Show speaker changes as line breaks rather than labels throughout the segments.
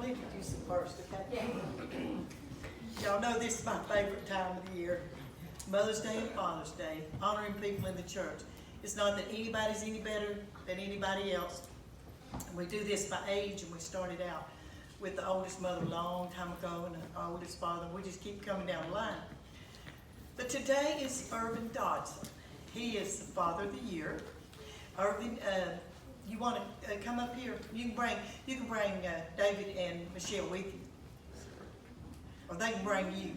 introduce them first, okay? Y'all know this is my favorite time of the year. Mother's Day and Father's Day, honoring people in the church. It's not that anybody's any better than anybody else. We do this by age, and we started out with the oldest mother a long time ago and the oldest father. We just keep coming down the line. But today is Irvin Dodson. He is the Father of the Year. Irvin, you want to come up here? You can bring David and Michelle with you, or they can bring you.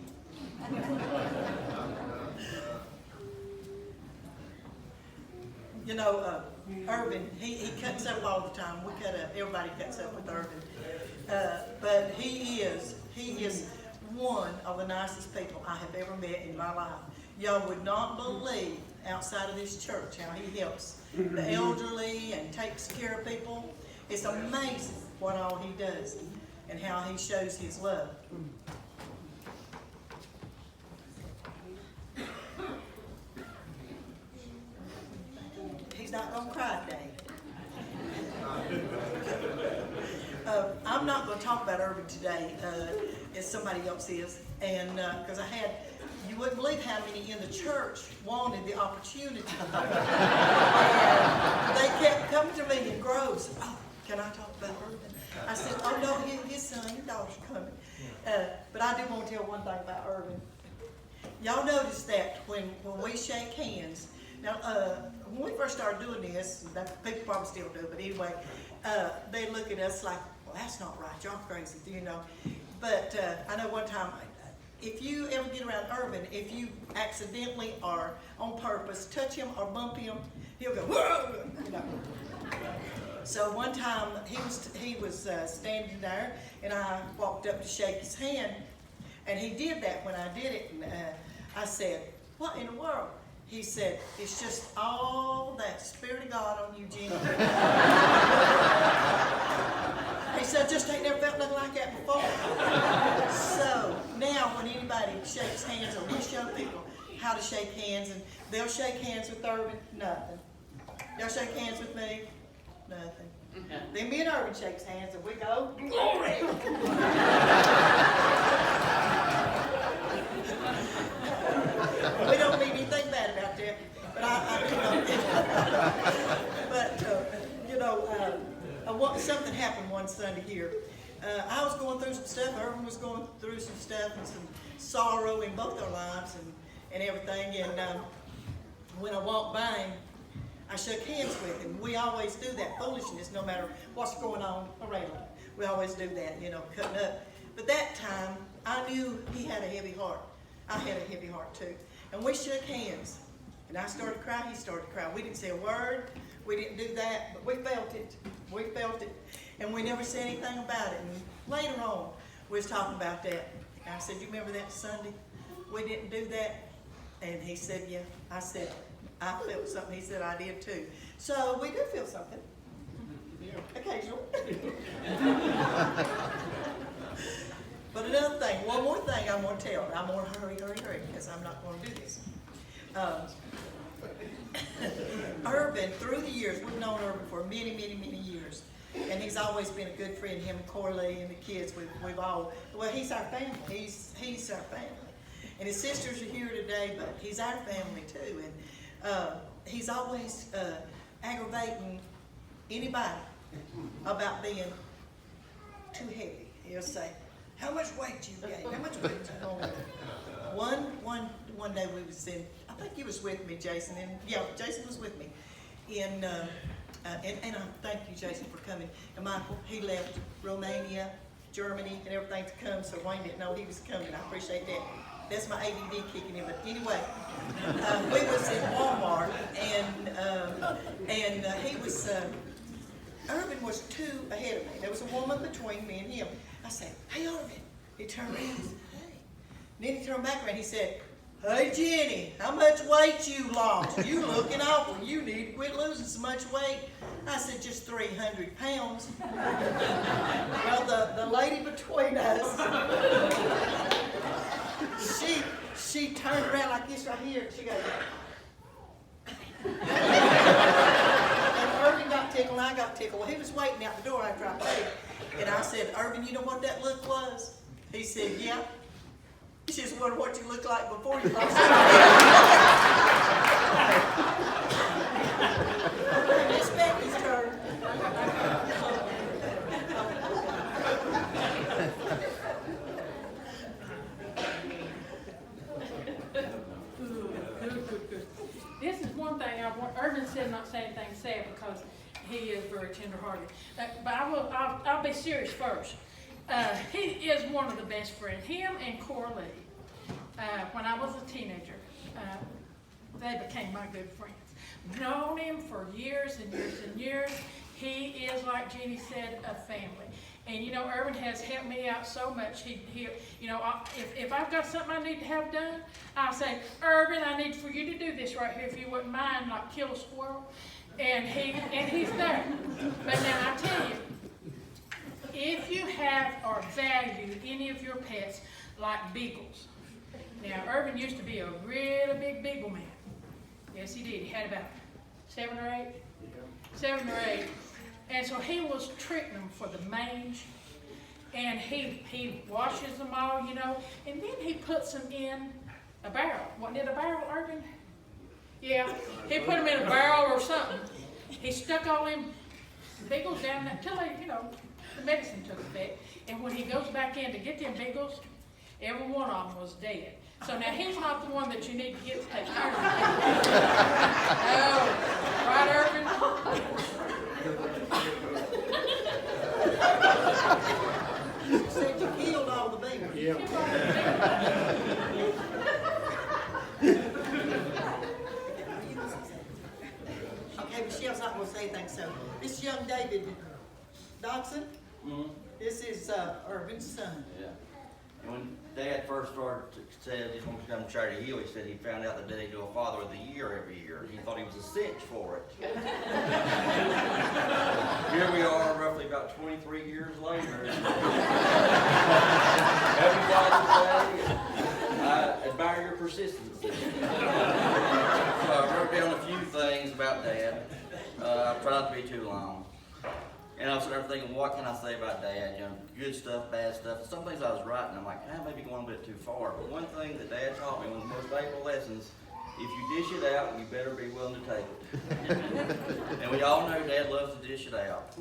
You know, Irvin, he cuts up all the time. We cut up. Everybody cuts up with Irvin, but he is one of the nicest people I have ever met in my life. Y'all would not believe outside of this church how he helps the elderly and takes care of people. It's amazing what all he does and how he shows his love. He's not going to cry today. I'm not going to talk about Irvin today, as somebody else is, and because you wouldn't believe how many in the church wanted the opportunity. And they kept coming to me in groves. Oh, can I talk about Irvin? I said, oh no, his son and daughter's coming. But I do want to tell one thing about Irvin. Y'all notice that when we shake hands, now when we first started doing this, people probably still do, but anyway, they look at us like, well, that's not right, y'all crazy, you know. But I know one time, if you ever get around Irvin, if you accidentally or on purpose touch him or bump him, he'll go, whoa, you know. So one time he was standing there, and I walked up to shake his hand, and he did that when I did it, and I said, what in the world? He said, it's just all that Spirit of God on you, Jenny. He said, just ain't never felt nothing like that before. So now when anybody shakes hands, or we show people how to shake hands, and they'll shake hands with Irvin, nothing. They'll shake hands with me, nothing. Then me and Irvin shakes hands, and we go, glory! We don't mean anything bad about that, but I do know that. But, something happened one Sunday here. I was going through some stuff, Irvin was going through some stuff, and some sorrow in both our lives and everything, and when I walked by him, I shook hands with him. We always do that foolishness no matter what's going on around. We always do that, you know, cutting up. But that time, I knew he had a heavy heart. I had a heavy heart too. And we shook hands. And I started to cry, he started to cry. We didn't say a word. We didn't do that, but we felt it. We felt it. And we never said anything about it. And later on, we was talking about that. And I said, you remember that Sunday? We didn't do that. And he said, yeah. I said, I felt something. He said, I did too. So we do feel something. Occasionally. But another thing, one more thing I want to tell. I'm going to hurry, because I'm not going to do this. Irvin, through the years, we've known Irvin for many, many, many years. And he's always been a good friend, him and Corley and the kids. We've all, well, he's our family. He's our family. And his sisters are here today, but he's our family too. And he's always aggravating anybody about being too heavy. He'll say, how much weight you gained? How much weight you gained? One day we was in, I think you was with me, Jason, and yeah, Jason was with me. And I thank you, Jason, for coming. And Michael, he left Romania, Germany, and everything to come, so Wayne didn't know he was coming. I appreciate that. That's my ADD kicking in. But anyway, we was in Walmart, and he was, Irvin was 2 ahead of me. There was a woman between me and him. I said, hey, Irvin. He turned around and said, hey. And then he turned back around and he said, hey, Jenny, how much weight you lost? You looking awful. You need to quit losing so much weight. I said, just 300 pounds. Well, the lady between us, she turned around like this right here, and she goes, and Irvin got tickled, and I got tickled. Well, he was waiting out the door after I paid. And I said, Irvin, you know what that look was? He said, yeah. He just wondered what you looked like before you lost it. It's Becky's turn.
This is one thing I want. Irvin said not say anything sad because he is very tenderhearted. But I'll be serious first. He is one of the best friends. Him and Coralie. When I was a teenager, they became my good friends. Known him for years and years and years. He is, like Jeannie said, a family. And you know, Irvin has helped me out so much. If I've got something I need to have done, I'll say, Irvin, I need for you to do this right here, if you wouldn't mind, like kill a squirrel. And he's there. But now I tell you, if you have or value any of your pets like beagles. Now, Irvin used to be a really big beagle man. Yes, he did. He had about 7 or 8. 7 or 8. And so he was treating them for the mange. And he washes them all, you know. And then he puts them in a barrel. Wasn't it a barrel, Irvin? Yeah. He put them in a barrel or something. He stuck all them beagles down there until they, you know, the medicine took effect. And when he goes back in to get them beagles, every one of them was dead. So now he's not the one that you need to get to take care of. No. Right, Irvin?
Said you killed all the beagles.
Yeah.
Okay, Michelle's not going to say anything, so this young David Dodson, this is Irvin's son.
Yeah. And when Dad first said he wanted to come to Charity Hill, he said he found out that they do a Father of the Year every year. He thought he was a cinch for it. Here we are, roughly about 23 years later. Happy Father's Day. I admire your persistence. So I wrote down a few things about Dad. I try not to be too long. And I was sort of thinking, what can I say about Dad? You know, good stuff, bad stuff. And some things I was writing, I'm like, maybe going a bit too far. But one thing that Dad taught me, one of the most valuable lessons, if you dish it out, you better be willing to take it. And we all know Dad loves to dish it out.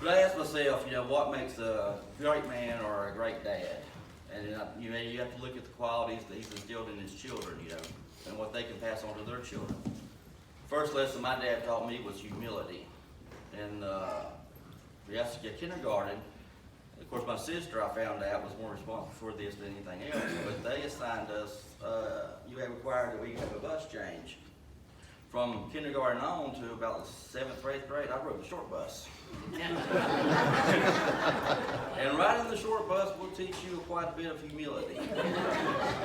But I asked myself, you know, what makes a great man or a great dad? And you know, you have to look at the qualities that he's instilled in his children, you know, and what they can pass on to their children. First lesson my dad taught me was humility. And kindergarten, of course my sister, I found out, was more responsible for this than anything else, but they assigned us, you had required that we have a bus change. From kindergarten on to about the 7th or 8th grade, I rode the short bus. And right in the short bus will teach you quite a bit of humility.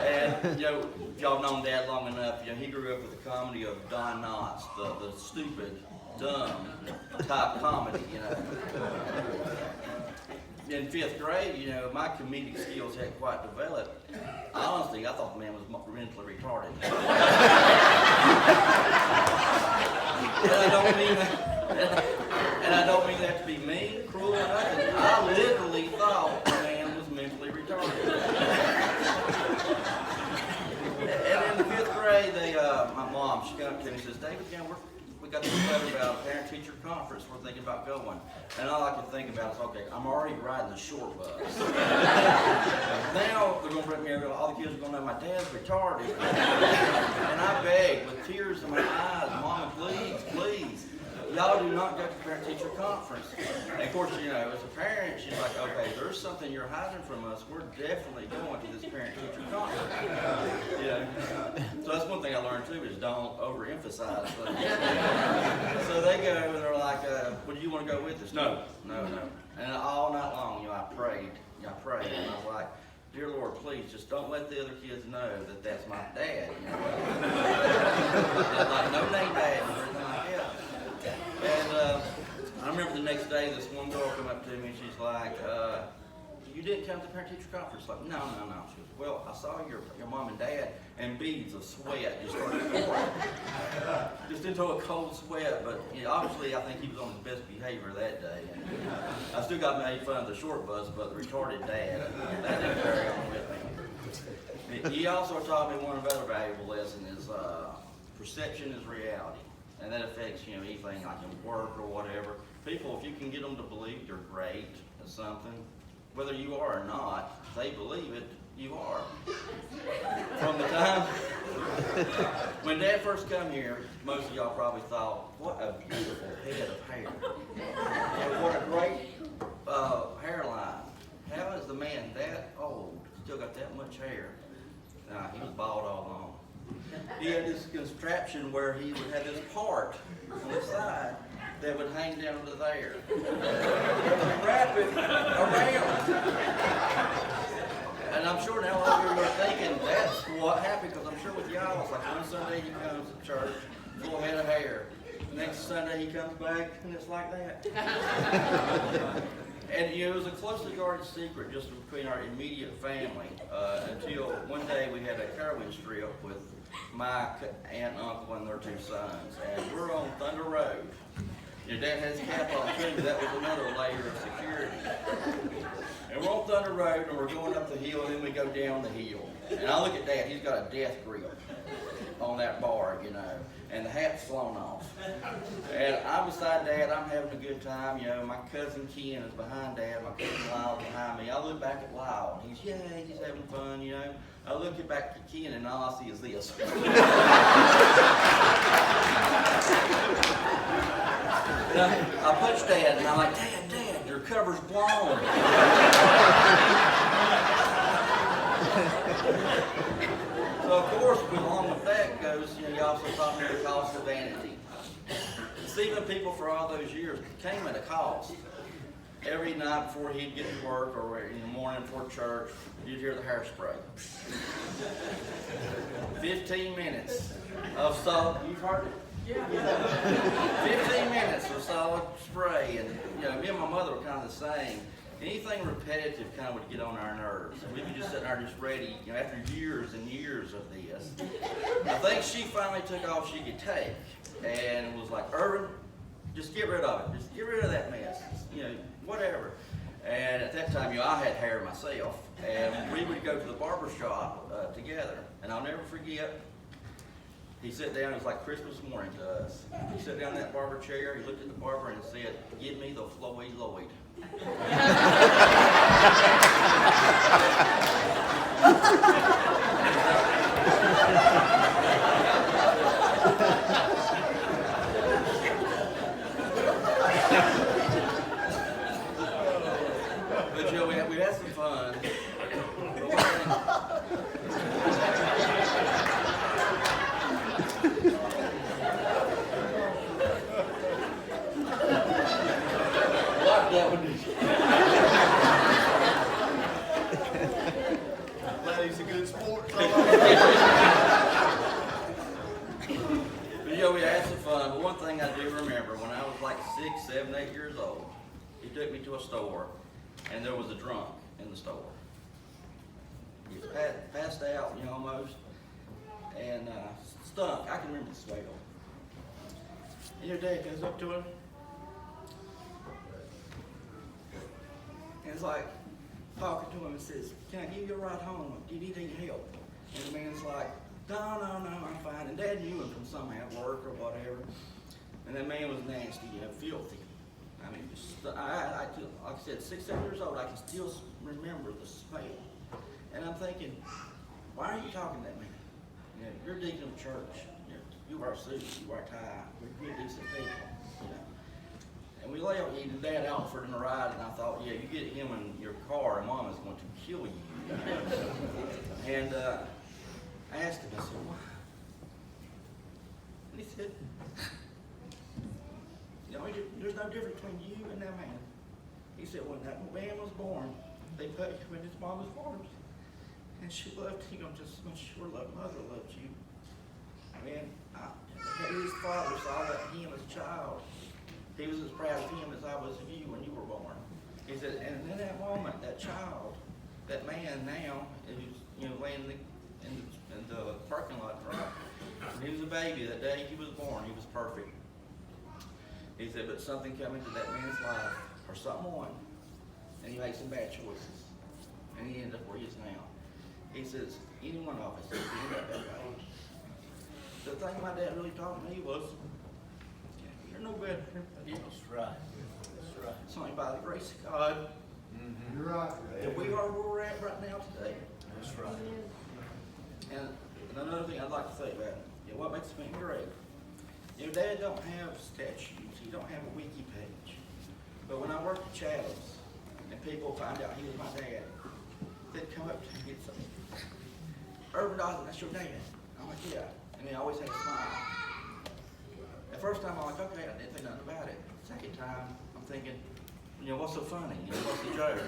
And you know, if y'all known Dad long enough, you know, he grew up with the comedy of Don Knotts, the stupid, dumb type comedy, you know. In 5th grade, you know, my comedic skills hadn't quite developed. Honestly, I thought the man was mentally retarded. And I don't mean that to be mean, cruel, or nothing. I literally thought the man was mentally retarded. And in the 5th grade, my mom, she came up to me and says, David, you know, we got this letter about a parent-teacher conference. We're thinking about going. And all I could think about is, okay, I'm already riding the short bus. Now they're going to bring me over. All the kids are going to know my dad's retarded. And I begged with tears in my eyes, Mama, please, please. Y'all do not go to parent-teacher conference. And of course, you know, as a parent, she's like, okay, there's something you're hiding from us. We're definitely going to this parent-teacher conference. You know? So that's one thing I learned too, is don't overemphasize things. So they go and they're like, well, do you want to go with us? No. And all night long, you know, I prayed. And I was like, dear Lord, please, just don't let the other kids know that that's my dad. You know? Like, no name badge or anything like that. And I remember the next day, this one girl came up to me and she's like, you didn't come to the parent-teacher conference. Like, no. She goes, well, I saw your mom and dad, and beads of sweat just started pouring. Just into a cold sweat, but you know, obviously I think he was on his best behavior that day. And I still got made fun of the short bus, but the retarded dad, that didn't carry on with me. He also taught me one other valuable lesson is perception is reality. And that affects, you know, anything like in work or whatever. People, if you can get them to believe you're great at something, whether you are or not, if they believe it, you are. From the time when Dad first come here, most of y'all probably thought, what a beautiful head of hair. And what a great hairline. How is the man that old still got that much hair? Nah, he was bald all along. He had this contraption where he would have this part on the side that would hang down to there. Wrap it around. And I'm sure now all of you are thinking, that's what happened, because I'm sure with y'all, it's like one Sunday he comes to church, full head of hair. Next Sunday he comes back, and it's like that. And you know, it was a closely guarded secret just between our immediate family until one day we had a Carowinds trip with my aunt, uncle, and their 2 sons. And we're on Thunder Road. Your dad has his cap on too, but that was another layer of security. And we're on Thunder Road, and we're going up the hill, and then we go down the hill. And I look at Dad, he's got a death grip on that bar, you know, and the hat's flown off. And I'm beside Dad, I'm having a good time, you know, my cousin Ken is behind Dad, my cousin Lyle behind me. I look back at Lyle, and he's having fun, you know. I look back at Ken, and all I see is this. I punched Dad, and I'm like, Dad, your cover's blown. So of course, along with that goes, you know, he also taught me the cost of vanity. Deceiving people for all those years came at a cost. Every night before he'd get to work or in the morning before church, you'd hear the hairspray. 15 minutes of solid, you've heard it? Yeah. 15 minutes of solid spray, and you know, me and my mother were kind of the same. Anything repetitive kind of would get on our nerves. And we would just sit there just ready, you know, after years and years of this. I think she finally took all she could take and was like, Irvin, just get rid of it. Just get rid of that mess. You know, whatever. And at that time, you know, I had hair myself. And we would go to the barber shop together. And I'll never forget, he sat down, it was like Christmas morning to us. He sat down in that barber chair, he looked at the barber and said, give me the Floyd Lloyd. But you know, we had some fun.
Glad he's a good sport.
But you know, we had some fun. But one thing I do remember, when I was like 6, 7, 8 years old, he took me to a store, and there was a drunk in the store. He was passed out, you know, almost, and stunk. I can remember the smell. And your dad goes up to him, and it's like talking to him and says, can I give you a ride home? Do you need any help? And the man's like, no, I'm fine. And Dad knew him from somehow, work or whatever. And that man was nasty, you know, filthy. I mean, like I said, 6, 7 years old, I can still remember the smell. And I'm thinking, why are you talking to that man? You know, you're deacon of church. You wear a suit, you wear a tie. We're good, decent people, you know. And we lay out, and Dad offered him a ride, and I thought, yeah, you get him in your car, and Mom is going to kill you. And I asked him, I said, why? And he said, you know, there's no difference between you and that man. He said, when that man was born, they put him in his mama's arms, and she loved him just as much as your mother loved you. Man, his father saw that him as a child. He was as proud of him as I was of you when you were born. He said, and in that moment, that child that man now is, laying in the parking lot, right? And he was a baby that day he was born. He was perfect. He said, but something come into that man's life, or someone, and he made some bad choices, and he ended up where he is now. He says, any one of us, end up that way. The thing my dad really taught me was, you're no better than everybody else.
That's right. That's right.
It's only by the grace of God
You're right.
that we are where we're at right now today.
That's right.
And another thing I'd like to say about it, what makes me great, Dad don't have statues, he don't have a wiki page. But when I worked at Chathams, and people find out he was my dad, they'd come up to me and say, Irvin Dawson, that's your dad. I'm like, yeah. And he always had a smile. The first time I'm like, okay, I didn't think nothing about it. Second time, I'm thinking, what's so funny? What's the joke,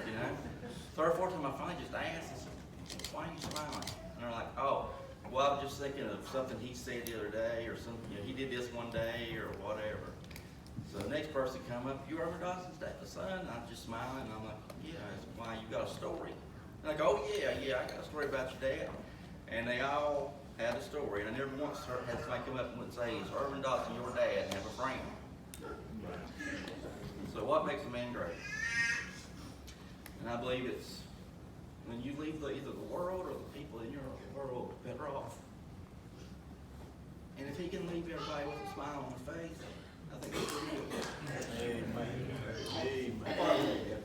Third or fourth time, I finally just asked, I said, why are you smiling? And they're like, oh, well, I'm just thinking of something he said the other day, or something, he did this one day, or whatever. So the next person come up, you Irvin Dawson's dad, the son? I'm just smiling, and I'm like, yeah, that's why you got a story. They're like, oh yeah, I got a story about your dad. And they all had a story, and I never once had somebody come up and say, is Irvin Dawson your dad, and have a frame. So what makes a man great? And I believe it's when you leave either the world or the people in your world better off. And if he can leave everybody with a smile on their face, I think that's pretty good.
Amen.
Amen.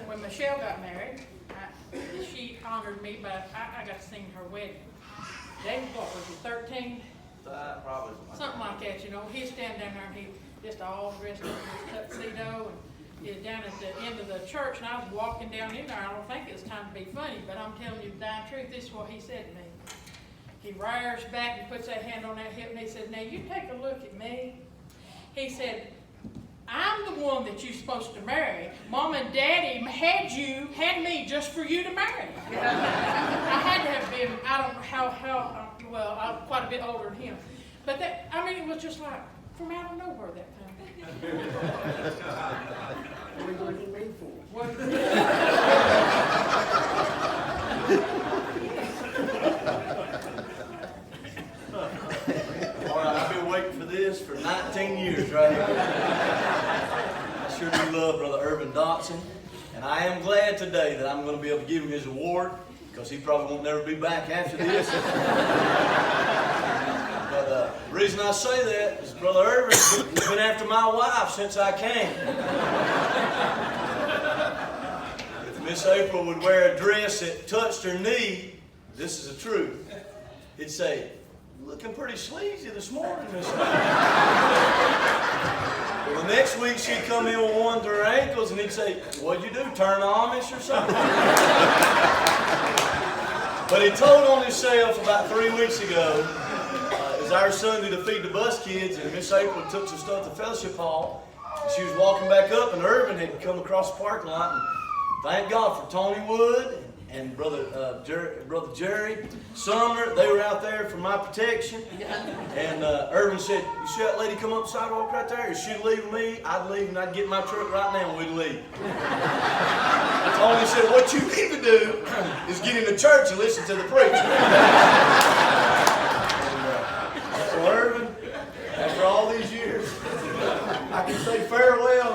When Michelle got married, she honored me, but I got to sing her wedding. David, what was he, 13?
Probably
Something like that, He'd stand down there and he just all dressed up in his tuxedo and he was down at the end of the church, and I was walking down in there. I don't think it was time to be funny, but I'm telling you the dying truth, this is what he said to me. He rears back and puts that hand on that hip and he said, now you take a look at me. He said, I'm the one that you're supposed to marry. Mom and Daddy had me just for you to marry. I had to have been, I don't know how well, I'm quite a bit older than him. But that, it was just like, from out of nowhere that time.
What are you looking at me for?
What?
All right, I've been waiting for this for 19 years, right here. I sure do love Brother Irvin Dotson, and I am glad today that I'm going to be able to give him his award, because he probably won't never be back after this. But the reason I say that is Brother Irvin's been after my wife since I came. If Miss April would wear a dress that touched her knee, this is the truth, he'd say, looking pretty sleazy this morning, Miss April. Well, the next week she'd come in with one to her ankles and he'd say, what'd you do, turn Amish or something? But he told on himself about 3 weeks ago, it was our Sunday to feed the bus kids, and Miss April took some stuff to Fellowship Hall. And she was walking back up, and Irvin had come across the parking lot, and thank God for Tony Wood and Brother Jerry Sumner. They were out there for my protection. And Irvin said, you see that lady come up the sidewalk right there? If she'd leave with me, I'd leave and I'd get in my truck right now and we'd leave. Tony said, what you need to do is get into church and listen to the preacher. So Irvin, after all these years, I can say farewell.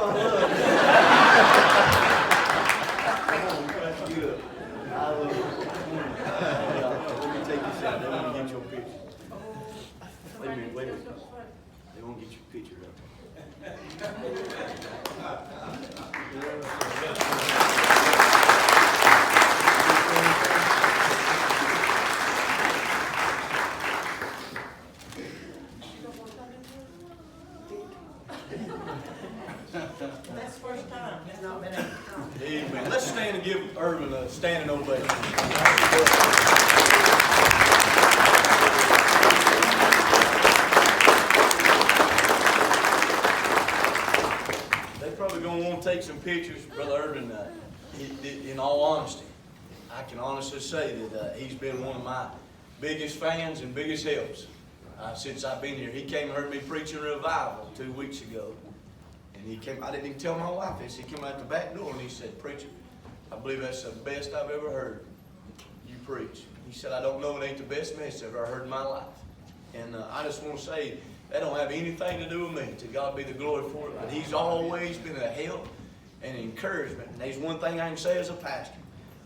I love you. Let me take this out. They want to get your picture. Wait a minute. They won't get your picture up.
That's the first time. It's not been a
Amen. Let's stand and give Irvin a standing ovation. They probably gonna want to take some pictures, Brother Irvin. In all honesty, I can honestly say that he's been one of my biggest fans and biggest helps since I've been here. He came and heard me preaching revival 2 weeks ago. And he came, I didn't even tell my wife this. He came out the back door and he said, "Preacher, I believe that's the best I've ever heard you preach." He said, "I don't know, it ain't the best message I've ever heard in my life." And I just want to say, that don't have anything to do with me. To God be the glory for it. But he's always been a help and an encouragement. And there's one thing I can say as a pastor.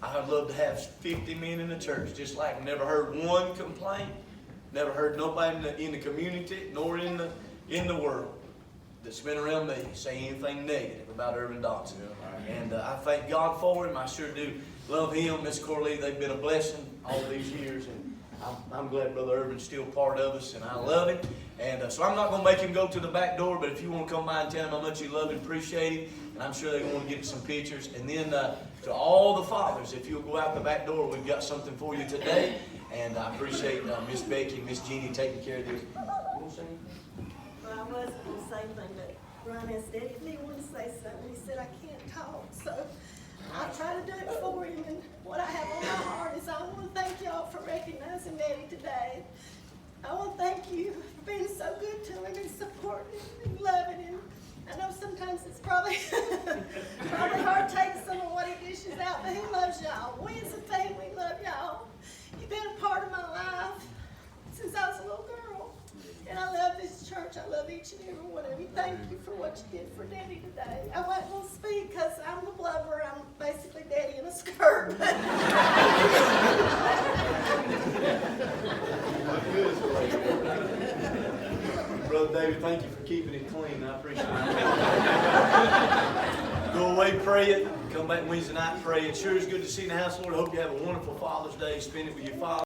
I'd love to have 50 men in the church, just like never heard one complaint, never heard nobody in the community, nor in the world that's been around me say anything negative about Irvin Dodson. And I thank God for him. I sure do love him. Miss Corley, they've been a blessing all these years. And I'm glad Brother Irvin's still part of us, and I love him. And so I'm not going to make him go to the back door, but if you want to come by and tell him how much you love and appreciate him, and I'm sure they're going to get some pictures. And then to all the fathers, if you'll go out the back door, we've got something for you today. And I appreciate Miss Becky and Miss Jeannie taking care of this. You want to say anything?
Well, I was going to say anything, but Ron asked Eddie if he wanted to say something. He said, "I can't talk." So I'll try to do it for him. And what I have on my heart is I want to thank y'all for recognizing Eddie today. I want to thank you for being so good to him and supporting him and loving him. I know sometimes it's probably hard to take some of what he dishes out, but he loves y'all. We as a family love y'all. You've been a part of my life since I was a little girl. And I love this church. I love each and every one of you. Thank you for what you did for Daddy today. I wasn't going to speak because I'm the blubber. I'm basically Daddy in a skirt.
Brother David, thank you for keeping it clean. I appreciate it. Go away, pray it. Come back Wednesday night, pray it. Sure is good to see you in the house, Lord. I hope you have a wonderful Father's Day. Spend it with your father.